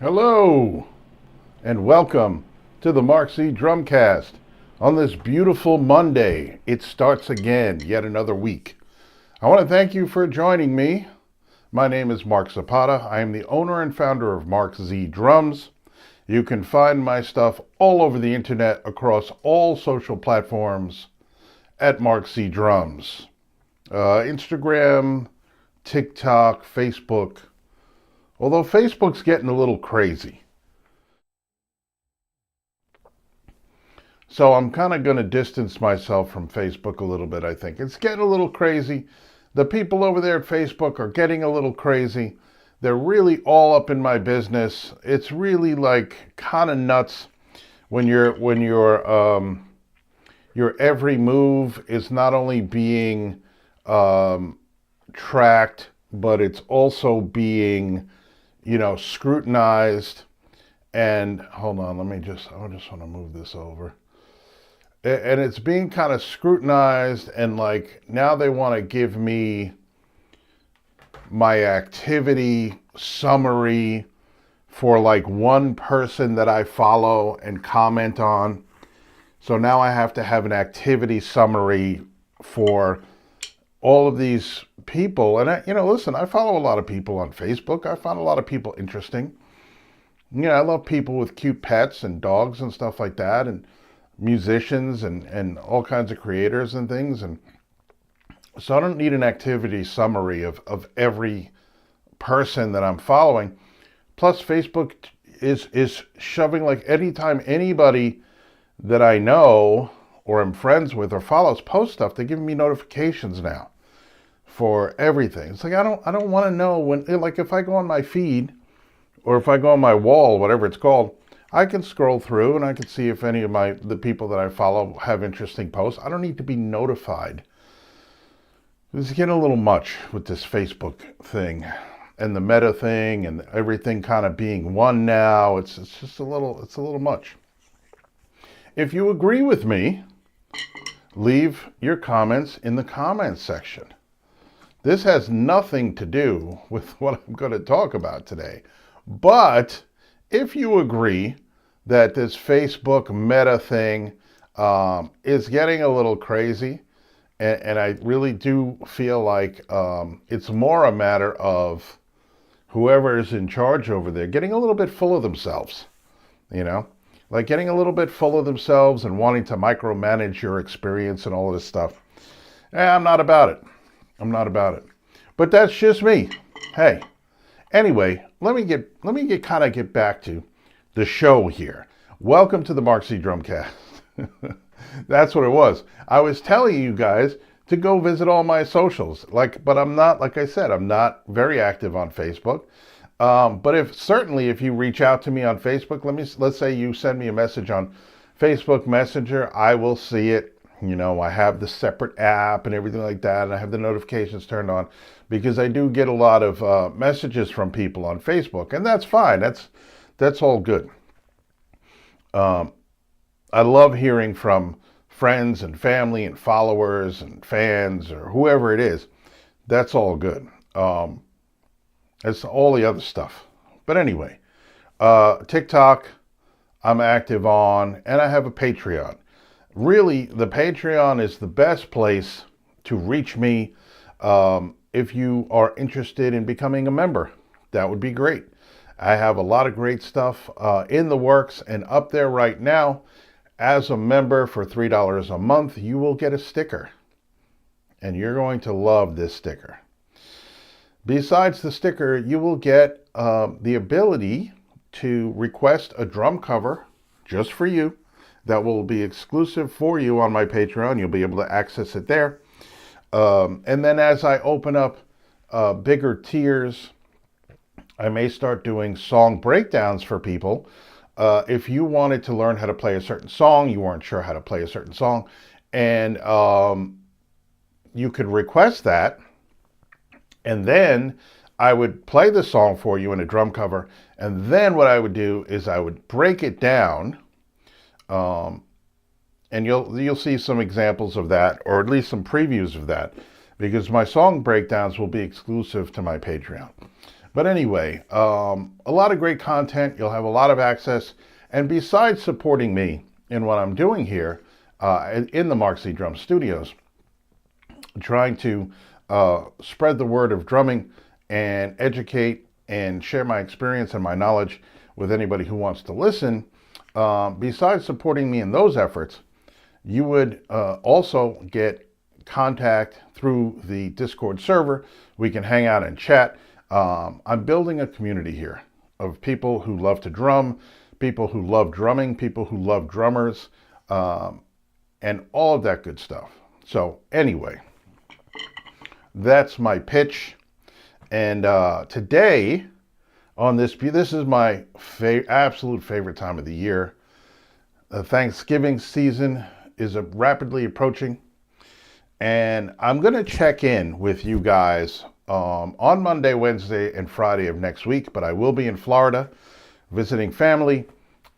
Hello, and welcome to the MarkZDrumcast. On this beautiful Monday, it starts again, yet another week. I want to thank you for joining me. My name is Mark Zapata. I am the owner and founder of MarkZDrums. You can find my stuff all over the internet across all social platforms at MarkZDrums. Instagram, TikTok, Facebook. Although Facebook's getting a little crazy. So I'm kind of going to distance myself from Facebook a little bit, I think. It's getting a little crazy. The people over there at Facebook are getting a little crazy. They're really all up in my business. It's really like kind of nuts when your every move is not only being tracked, but it's also being, scrutinized. And hold on, I just want to move this over. And it's being kind of scrutinized, and like now they want to give me my activity summary for like one person that I follow and comment on. So now I have to have an activity summary for all of these people. And listen, I follow a lot of people on Facebook. I find a lot of people interesting. I love people with cute pets and dogs and stuff like that, and musicians and all kinds of creators and things. And so I don't need an activity summary of every person that I'm following. Plus, Facebook is shoving, like, anytime anybody that I know or am friends with or follows post stuff, they're giving me notifications now for everything. It's like I don't want to know when, like, if I go on my feed or if I go on my wall, whatever it's called, I can scroll through and I can see if any of the people that I follow have interesting posts. I don't need to be notified. It's getting a little much with this Facebook thing and the meta thing and everything kind of being one now. It's just a little much. If you agree with me, leave your comments in the comments section. This has nothing to do with what I'm going to talk about today. But if you agree that this Facebook meta thing is getting a little crazy, and I really do feel like it's more a matter of whoever is in charge over there getting a little bit full of themselves, like getting a little bit full of themselves and wanting to micromanage your experience and all of this stuff. I'm not about it. I'm not about it. But that's just me. Hey. Anyway, let me get back to the show here. Welcome to the MarkZDrumcast. That's what it was. I was telling you guys to go visit all my socials, but I'm not, like I said, I'm not very active on Facebook. But if you reach out to me on Facebook, let's say you send me a message on Facebook Messenger, I will see it. I have the separate app and everything like that, and I have the notifications turned on because I do get a lot of messages from people on Facebook, and that's fine. That's all good. I love hearing from friends and family and followers and fans or whoever it is. That's all good. It's all the other stuff. But anyway, TikTok, I'm active on, and I have a Patreon. Really, the Patreon is the best place to reach me. If you are interested in becoming a member, that would be great. I have a lot of great stuff in the works and up there right now. As a member for $3 a month, you will get a sticker. And you're going to love this sticker. Besides the sticker, you will get the ability to request a drum cover just for you. That will be exclusive for you on my Patreon. You'll be able to access it there. And then as I open up bigger tiers, I may start doing song breakdowns for people. If you wanted to learn how to play a certain song, you weren't sure how to play a certain song, and you could request that, and then I would play the song for you in a drum cover, and then what I would do is I would break it down. And you'll see some examples of that, or at least some previews of that, because my song breakdowns will be exclusive to my Patreon. But anyway, a lot of great content. You'll have a lot of access. And besides supporting me in what I'm doing here in the MarkZDrums studios, trying to spread the word of drumming and educate and share my experience and my knowledge with anybody who wants to listen, besides supporting me in those efforts, you would also get contact through the Discord server. We can hang out and chat. I'm building a community here of people who love to drum, people who love drumming, people who love drummers, and all of that good stuff. So anyway, that's my pitch. And today on this is my absolute favorite time of the year. The Thanksgiving season is rapidly approaching. And I'm going to check in with you guys on Monday, Wednesday, and Friday of next week. But I will be in Florida visiting family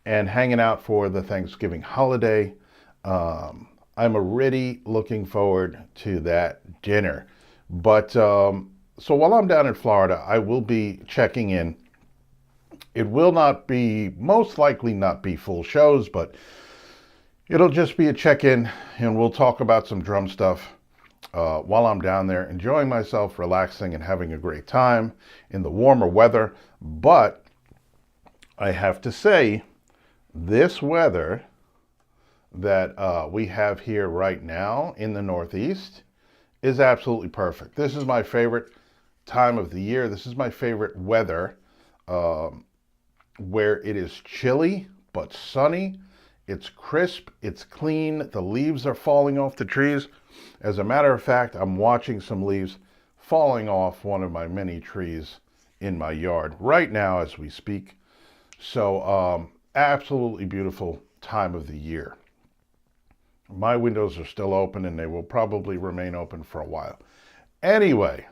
and hanging out for the Thanksgiving holiday. I'm already looking forward to that dinner. But so while I'm down in Florida, I will be checking in. It will not be, most likely not be full shows, but it'll just be a check-in, and we'll talk about some drum stuff while I'm down there, enjoying myself, relaxing, and having a great time in the warmer weather. But I have to say, this weather that we have here right now in the Northeast is absolutely perfect. This is my favorite time of the year. This is my favorite weather, where it is chilly but sunny. It's crisp, it's clean, the leaves are falling off the trees. As a matter of fact, I'm watching some leaves falling off one of my many trees in my yard right now as we speak. So absolutely beautiful time of the year. My windows are still open and they will probably remain open for a while. Anyway,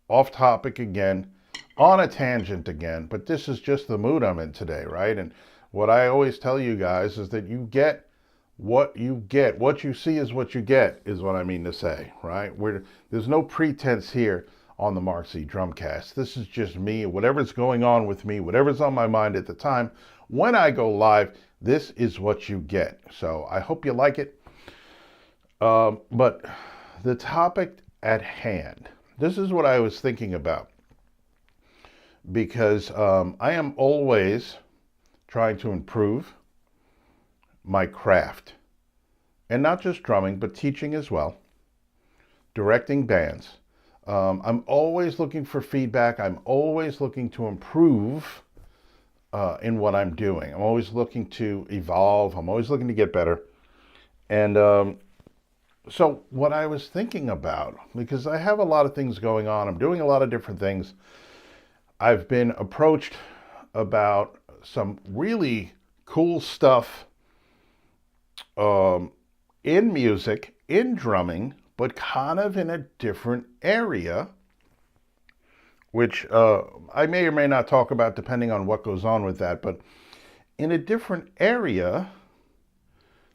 off topic again, on a tangent again, but this is just the mood I'm in today, right? And what I always tell you guys is that you get what you get. What you see is what you get, is what I mean to say, right? There's no pretense here on the MarkZ Drumcast. This is just me, whatever's going on with me, whatever's on my mind at the time. When I go live, this is what you get. So I hope you like it. But the topic at hand, this is what I was thinking about. Because I am always trying to improve my craft. And not just drumming, but teaching as well. Directing bands. I'm always looking for feedback. I'm always looking to improve in what I'm doing. I'm always looking to evolve. I'm always looking to get better. And so what I was thinking about, because I have a lot of things going on, I'm doing a lot of different things. I've been approached about some really cool stuff in music, in drumming, but kind of in a different area, which I may or may not talk about depending on what goes on with that, but in a different area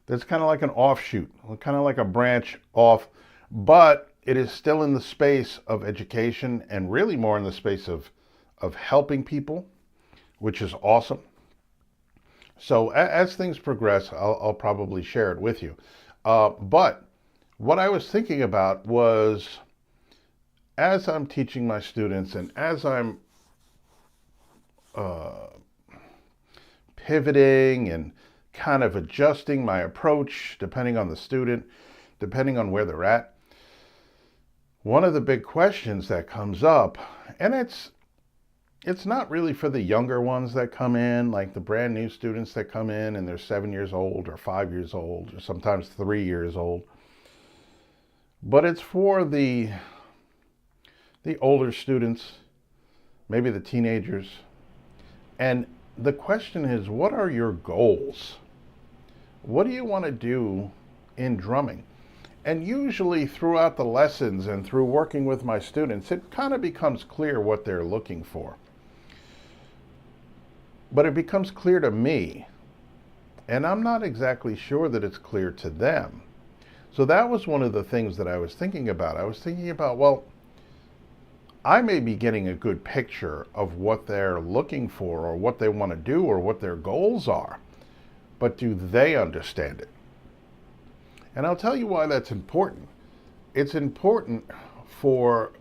that's kind of like an offshoot, kind of like a branch off, but it is still in the space of education and really more in the space of helping people, which is awesome. So as things progress, I'll probably share it with you. But what I was thinking about was, as I'm teaching my students and as I'm pivoting and kind of adjusting my approach depending on the student, depending on where they're at, one of the big questions that comes up, and it's not really for the younger ones that come in, like the brand new students that come in and they're 7 years old or 5 years old or sometimes 3 years old. But it's for the older students, maybe the teenagers. And the question is, what are your goals? What do you want to do in drumming? And usually throughout the lessons and through working with my students, it kind of becomes clear what they're looking for. But it becomes clear to me, and I'm not exactly sure that it's clear to them. So that was one of the things that I was thinking about. I was thinking about, well, I may be getting a good picture of what they're looking for or what they want to do or what their goals are, but do they understand it? And I'll tell you why that's important. It's important for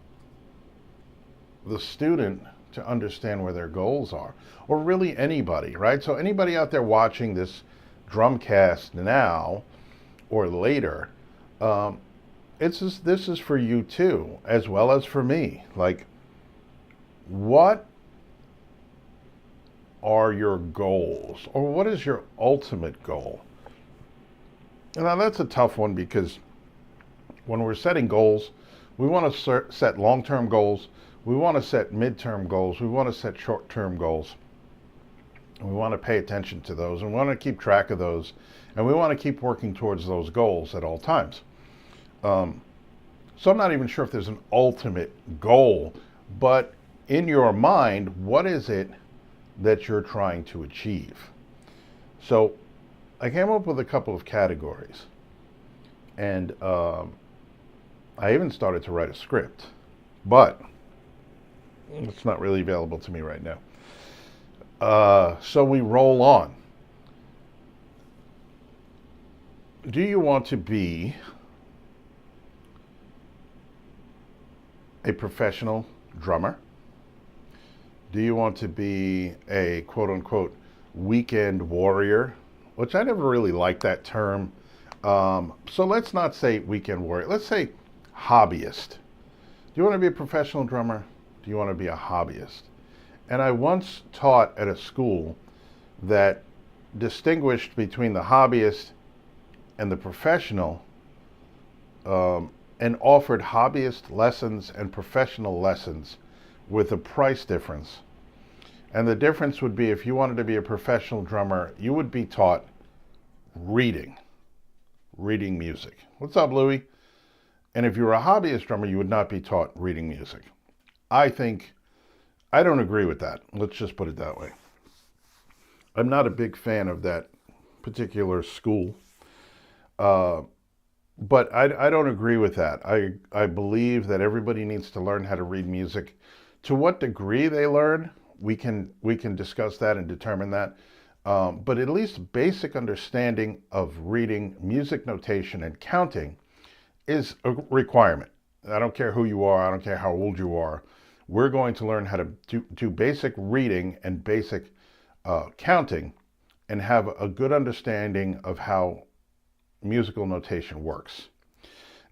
the student to understand where their goals are, or really anybody, right? So anybody out there watching this Drumcast now or later, this is for you too, as well as for me. Like, what are your goals, or what is your ultimate goal? And now that's a tough one, because when we're setting goals, we want to set long-term goals, we want to set mid-term goals, we want to set short-term goals. And we want to pay attention to those, and we want to keep track of those, and we want to keep working towards those goals at all times. So I'm not even sure if there's an ultimate goal, but in your mind, what is it that you're trying to achieve? So I came up with a couple of categories, and I even started to write a script, but it's not really available to me right now. So we roll on. Do you want to be a professional drummer? Do you want to be a quote unquote weekend warrior? Which I never really liked that term. So let's not say weekend warrior. Let's say hobbyist. Do you want to be a professional drummer? Do you want to be a hobbyist? And I once taught at a school that distinguished between the hobbyist and the professional, and offered hobbyist lessons and professional lessons with a price difference. And the difference would be, if you wanted to be a professional drummer, you would be taught reading music. What's up, Louie? And if you were a hobbyist drummer, you would not be taught reading music. I don't agree with that. Let's just put it that way. I'm not a big fan of that particular school. But I don't agree with that. I believe that everybody needs to learn how to read music. To what degree they learn, we can discuss that and determine that. But at least basic understanding of reading, music notation, and counting is a requirement. I don't care who you are. I don't care how old you are. We're going to learn how to do basic reading and basic counting, and have a good understanding of how musical notation works.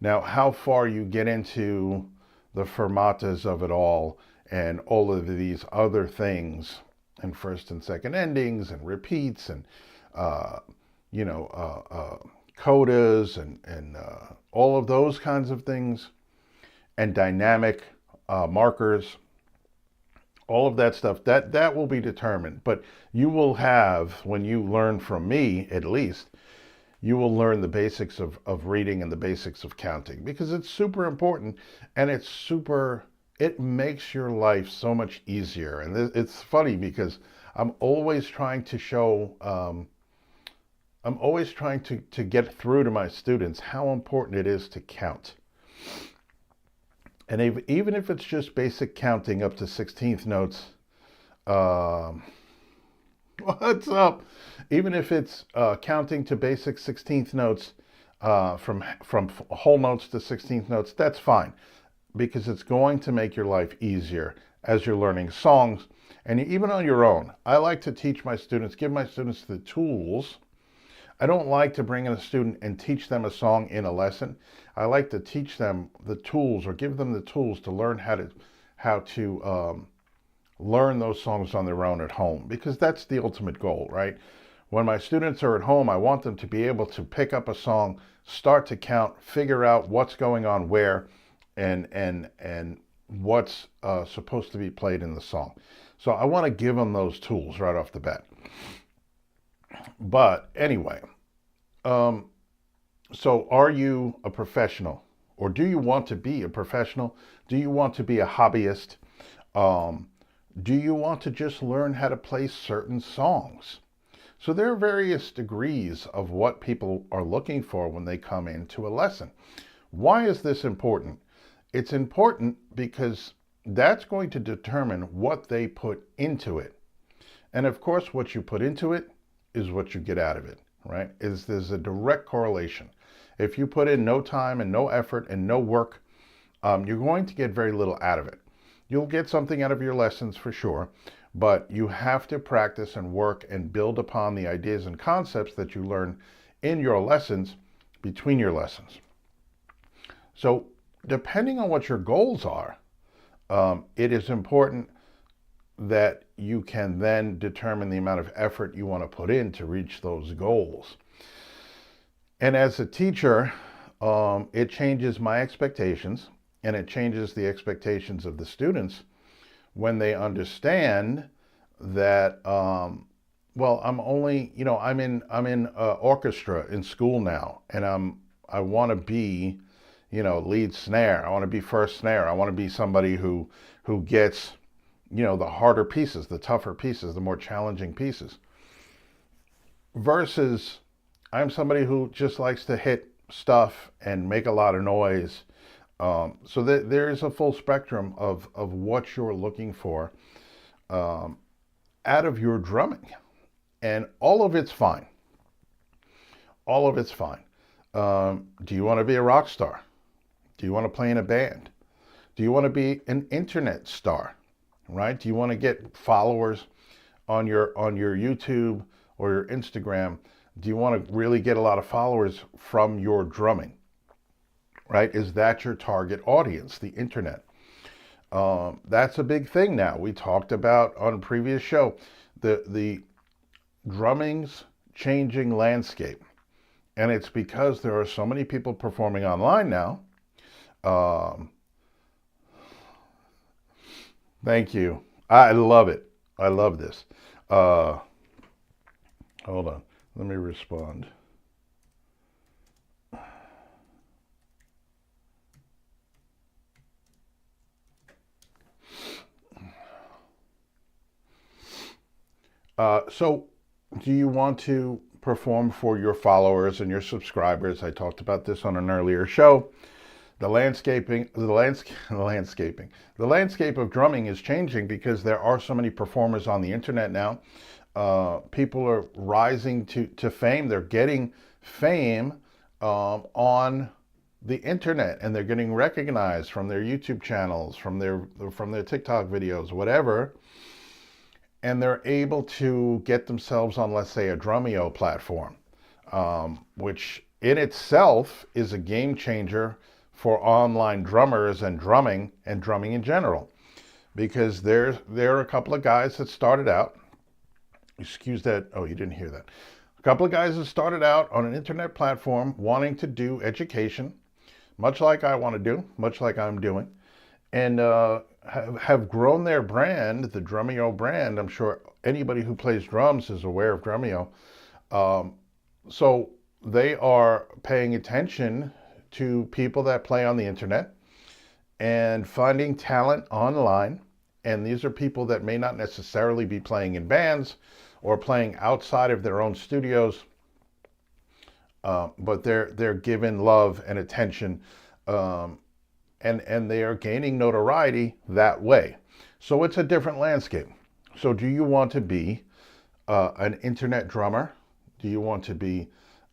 Now, how far you get into the fermatas of it all and all of these other things, and first and second endings and repeats and codas and all of those kinds of things, and dynamic markers, all of that stuff, that will be determined. But you will have, when you learn from me at least, you will learn the basics of reading and the basics of counting, because it's super important, and it makes your life so much easier. And it's funny, because I'm always trying to show, I'm always trying to get through to my students how important it is to count. And even if it's just basic counting up to 16th notes, what's up? Even if it's counting to basic 16th notes, from whole notes to 16th notes, that's fine, because it's going to make your life easier as you're learning songs, and even on your own. I like to teach my students, give my students the tools. I don't like to bring in a student and teach them a song in a lesson. I like to teach them the tools, or give them the tools to learn how to learn those songs on their own at home, because that's the ultimate goal, right? When my students are at home, I want them to be able to pick up a song, start to count, figure out what's going on where, and what's supposed to be played in the song. So I want to give them those tools right off the bat. But anyway, so are you a professional, or do you want to be a professional? Do you want to be a hobbyist? Do you want to just learn how to play certain songs? So there are various degrees of what people are looking for when they come into a lesson. Why is this important? It's important because that's going to determine what they put into it. And of course, what you put into it is what you get out of it, right? There's a direct correlation. If you put in no time and no effort and no work, you're going to get very little out of it. You'll get something out of your lessons for sure, but you have to practice and work and build upon the ideas and concepts that you learn in your lessons between your lessons. So depending on what your goals are, it is important that you can then determine the amount of effort you want to put in to reach those goals. And as a teacher, it changes my expectations, and it changes the expectations of the students when they understand that, well, I'm only, I'm in orchestra in school now, and I want to be, lead snare. I want to be first snare. I want to be somebody who gets, the harder pieces, the tougher pieces, the more challenging pieces. Versus I'm somebody who just likes to hit stuff and make a lot of noise. So that there is a full spectrum of what you're looking for out of your drumming. And all of it's fine. All of it's fine. Do you want to be a rock star? Do you want to play in a band? Do you want to be an internet star? Right? Do you want to get followers on your YouTube or your Instagram? Do you want to really get a lot of followers from your drumming? Right? Is that your target audience, the internet? That's a big thing now. We talked about on a previous show the drumming's changing landscape. And it's because there are so many people performing online now. Thank you. I love it. I love this. Hold on. Let me respond. So do you want to perform for your followers and your subscribers? I talked about this on an earlier show. The landscape of drumming is changing because there are so many performers on the internet now. People are rising to fame. They're getting fame on the internet, and they're getting recognized from their YouTube channels, from their TikTok videos, whatever. And they're able to get themselves on, let's say, a Drumeo platform, which in itself is a game changer for online drummers and drumming in general, because there are a couple of guys that started out. Excuse that. Oh, you didn't hear that. A couple of guys that started out on an internet platform wanting to do education, much like I want to do, much like I'm doing, and have grown their brand, the Drumeo brand. I'm sure anybody who plays drums is aware of Drumeo. So they are paying attention to people that play on the internet and finding talent online. And these are people that may not necessarily be playing in bands or playing outside of their own studios, but they're given love and attention, and they are gaining notoriety that way. So it's a different landscape. So do you want to be an internet drummer? Do you want to be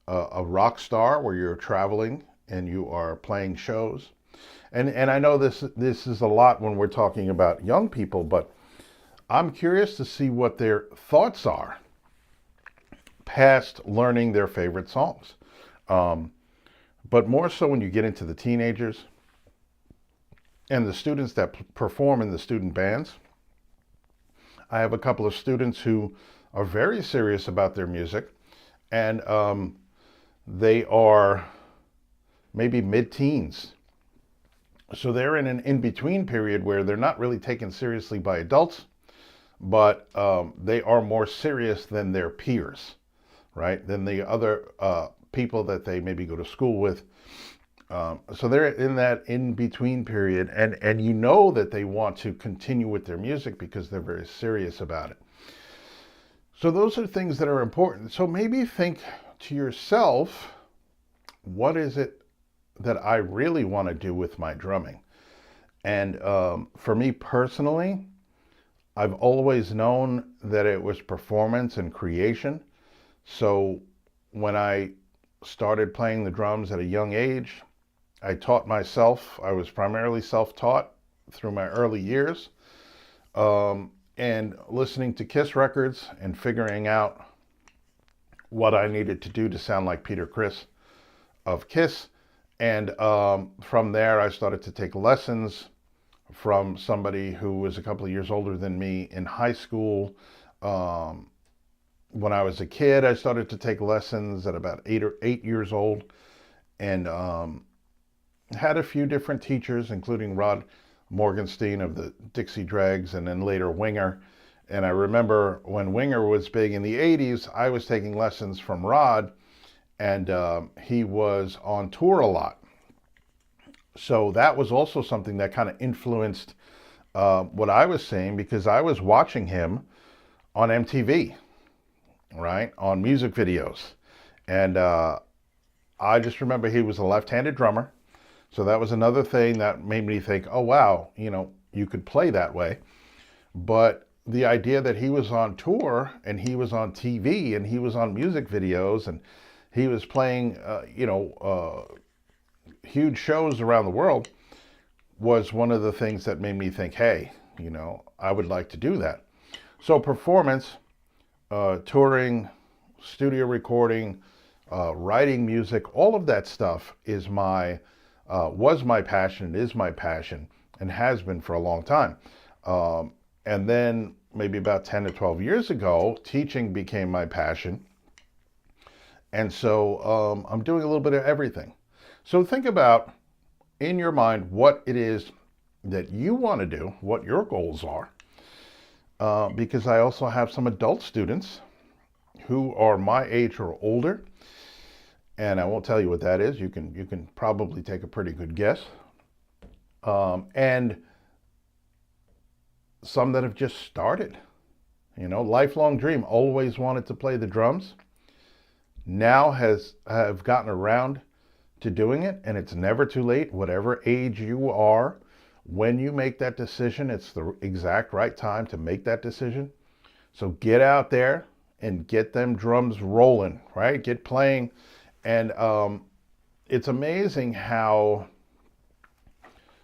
a rock star where you're traveling and you are playing shows? And I know this is a lot when we're talking about young people, but I'm curious to see what their thoughts are past learning their favorite songs. But more so when you get into the teenagers and the students that perform in the student bands. I have a couple of students who are very serious about their music, and they are maybe mid-teens. So they're in an in-between period where they're not really taken seriously by adults, but they are more serious than their peers, right? Than the other people that they maybe go to school with. So they're in that in-between period, and you know that they want to continue with their music because they're very serious about it. So those are things that are important. So maybe think to yourself, what is it that I really want to do with my drumming? And for me personally, I've always known that it was performance and creation. So when I started playing the drums at a young age, I taught myself. I was primarily self-taught through my early years, and listening to Kiss records and figuring out what I needed to do to sound like Peter Criss of Kiss. And from there, I started to take lessons from somebody who was a couple of years older than me in high school. When I was a kid, I started to take lessons at about 8 years old, and had a few different teachers, including Rod Morgenstein of the Dixie Dregs, and then later Winger. And I remember when Winger was big in the 80s, I was taking lessons from Rod, and he was on tour a lot. So that was also something that kind of influenced what I was saying, because I was watching him on MTV, right, on music videos. And I just remember he was a left-handed drummer. So that was another thing that made me think, oh, wow, you could play that way. But the idea that he was on tour and he was on TV and he was on music videos and he was playing, huge shows around the world was one of the things that made me think, hey, I would like to do that. So performance, touring, studio recording, writing music, all of that stuff was my passion, is my passion, and has been for a long time. And then maybe about 10 to 12 years ago, teaching became my passion. And so I'm doing a little bit of everything. So think about, in your mind, what it is that you want to do, what your goals are. Because I also have some adult students who are my age or older. And I won't tell you what that is. You can probably take a pretty good guess. And some that have just started. Lifelong dream, always wanted to play the drums. Now have gotten around to doing it, and it's never too late. Whatever age you are, when you make that decision, it's the exact right time to make that decision. So get out there and get them drums rolling, right? Get playing. And it's amazing how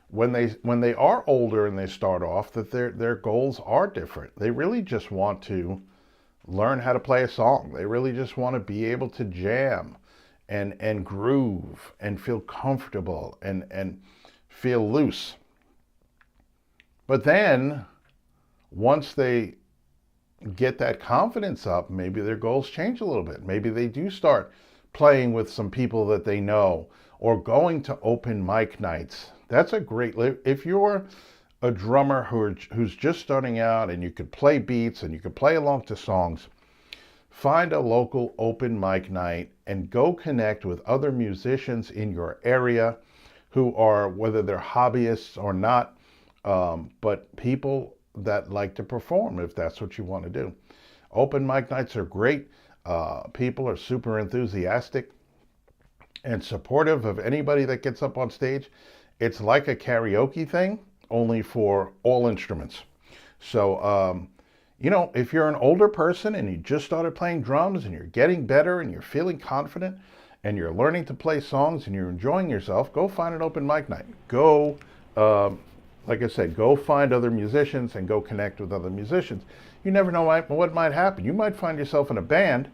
when they are older and they start off, that their goals are different. They really just want to learn how to play a song. They really just want to be able to jam and groove and feel comfortable and feel loose. But then once they get that confidence up, maybe their goals change a little bit. Maybe they do start playing with some people that they know, or going to open mic nights. That's a great, if you're a drummer who's just starting out and you could play beats and you could play along to songs, find a local open mic night and go connect with other musicians in your area who are, whether they're hobbyists or not, but people that like to perform, if that's what you want to do. Open mic nights are great. People are super enthusiastic and supportive of anybody that gets up on stage. It's like a karaoke thing, only for all instruments. So, if you're an older person and you just started playing drums and you're getting better and you're feeling confident and you're learning to play songs and you're enjoying yourself, go find an open mic night. Go, like I said, go find other musicians and go connect with other musicians. You never know what might happen. You might find yourself in a band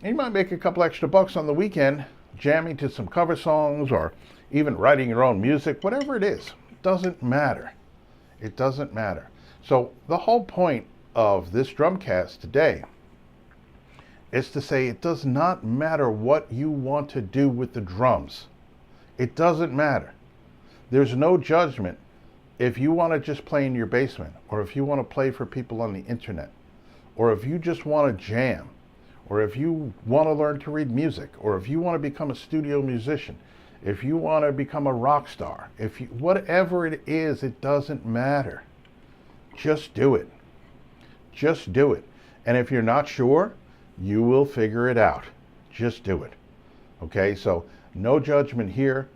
and you might make a couple extra bucks on the weekend jamming to some cover songs or even writing your own music, whatever it is. It doesn't matter. It doesn't matter. So the whole point of this Drumcast today is to say it does not matter what you want to do with the drums. It doesn't matter. There's no judgment if you want to just play in your basement, or if you want to play for people on the internet, or if you just want to jam, or if you want to learn to read music, or if you want to become a studio musician, if you want to become a rock star, whatever it is, it doesn't matter. Just do it. Just do it. And if you're not sure, you will figure it out. Just do it. Okay, so no judgment here.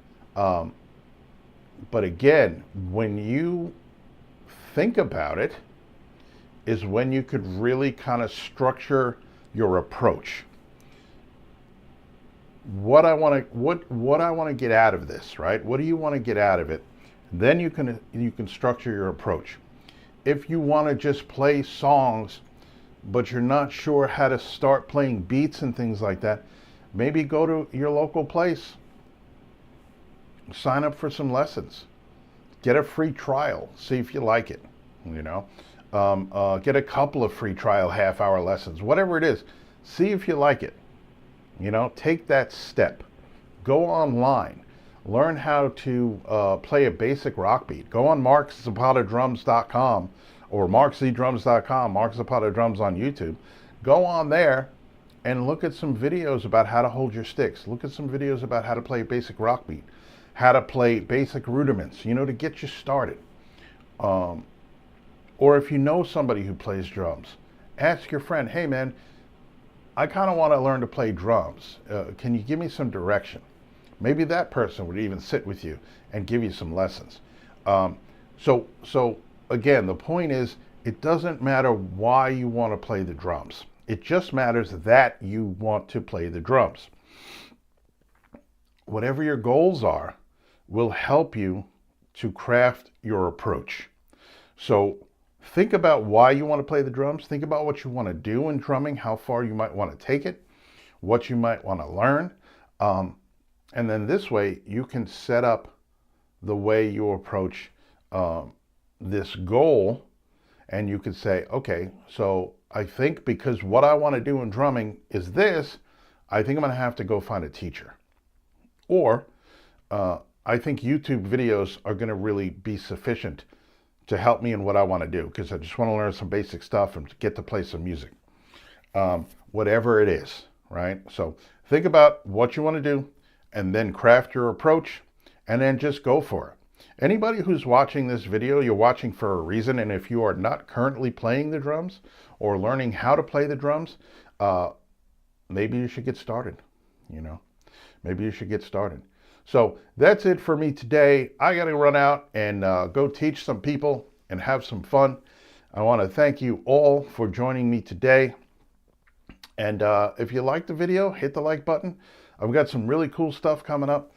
But again, when you think about it, is when you could really kind of structure your approach. What I want to get out of this, right? What do you want to get out of it? Then you can structure your approach. If you want to just play songs, but you're not sure how to start playing beats and things like that, maybe go to your local place, sign up for some lessons, get a free trial, see if you like it, you know. Get a couple of free trial half-hour lessons, whatever it is, see if you like it. You know, take that step. Go online. Learn how to play a basic rock beat. Go on MarkZDrums.com or MarkZDrums.com, Mark Zapata Drums on YouTube. Go on there and look at some videos about how to hold your sticks. Look at some videos about how to play a basic rock beat, how to play basic rudiments, you know, to get you started. Or if you know somebody who plays drums, ask your friend, hey man, I kind of want to learn to play drums. Can you give me some direction? Maybe that person would even sit with you and give you some lessons. So again, the point is, it doesn't matter why you want to play the drums. It just matters that you want to play the drums. Whatever your goals are will help you to craft your approach. So think about why you want to play the drums. Think about what you want to do in drumming, how far you might want to take it, what you might want to learn. And then this way you can set up the way you approach this goal, and you could say, okay, so I think because what I want to do in drumming is this, I think I'm going to have to go find a teacher. Or I think YouTube videos are going to really be sufficient to help me in what I want to do, because I just want to learn some basic stuff and get to play some music. Whatever it is, right? So think about what you want to do and then craft your approach and then just go for it. Anybody who's watching this video, you're watching for a reason, and if you are not currently playing the drums or learning how to play the drums, maybe you should get started, you know? Maybe you should get started. So that's it for me today. I got to run out and go teach some people and have some fun. I want to thank you all for joining me today. And if you liked the video, hit the like button. I've got some really cool stuff coming up.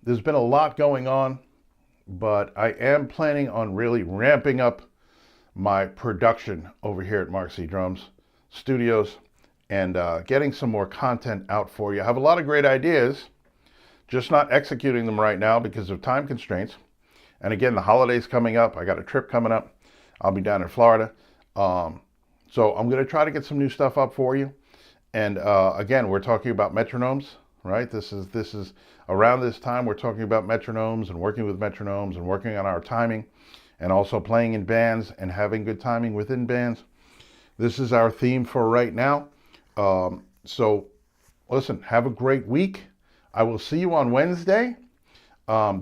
There's been a lot going on, but I am planning on really ramping up my production over here at MarkZDrums Studios and getting some more content out for you. I have a lot of great ideas, just not executing them right now because of time constraints. And again, the holidays coming up. I got a trip coming up. I'll be down in Florida. So I'm going to try to get some new stuff up for you. And again, we're talking about metronomes, right? This is around this time we're talking about metronomes and working with metronomes and working on our timing and also playing in bands and having good timing within bands. This is our theme for right now. So listen, have a great week. I will see you on Wednesday.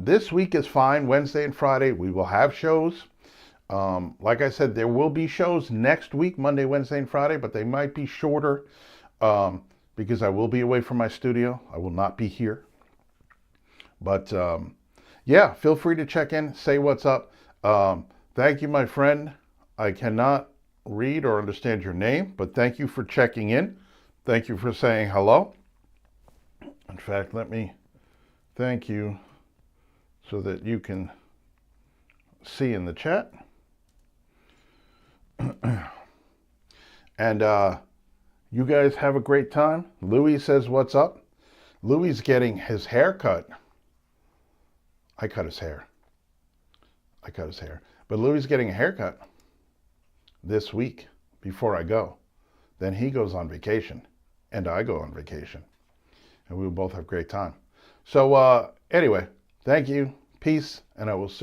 This week is fine. Wednesday and Friday, we will have shows. Like I said, there will be shows next week, Monday, Wednesday, and Friday, but they might be shorter because I will be away from my studio. I will not be here. But yeah, feel free to check in, say what's up. Thank you, my friend. I cannot read or understand your name, but thank you for checking in. Thank you for saying hello. In fact, let me thank you so that you can see in the chat. And you guys have a great time. Louis says, what's up? Louis getting his hair cut. I cut his hair. But Louis getting a haircut this week before I go. Then he goes on vacation and I go on vacation. And we will both have a great time. So anyway, thank you. Peace. And I will see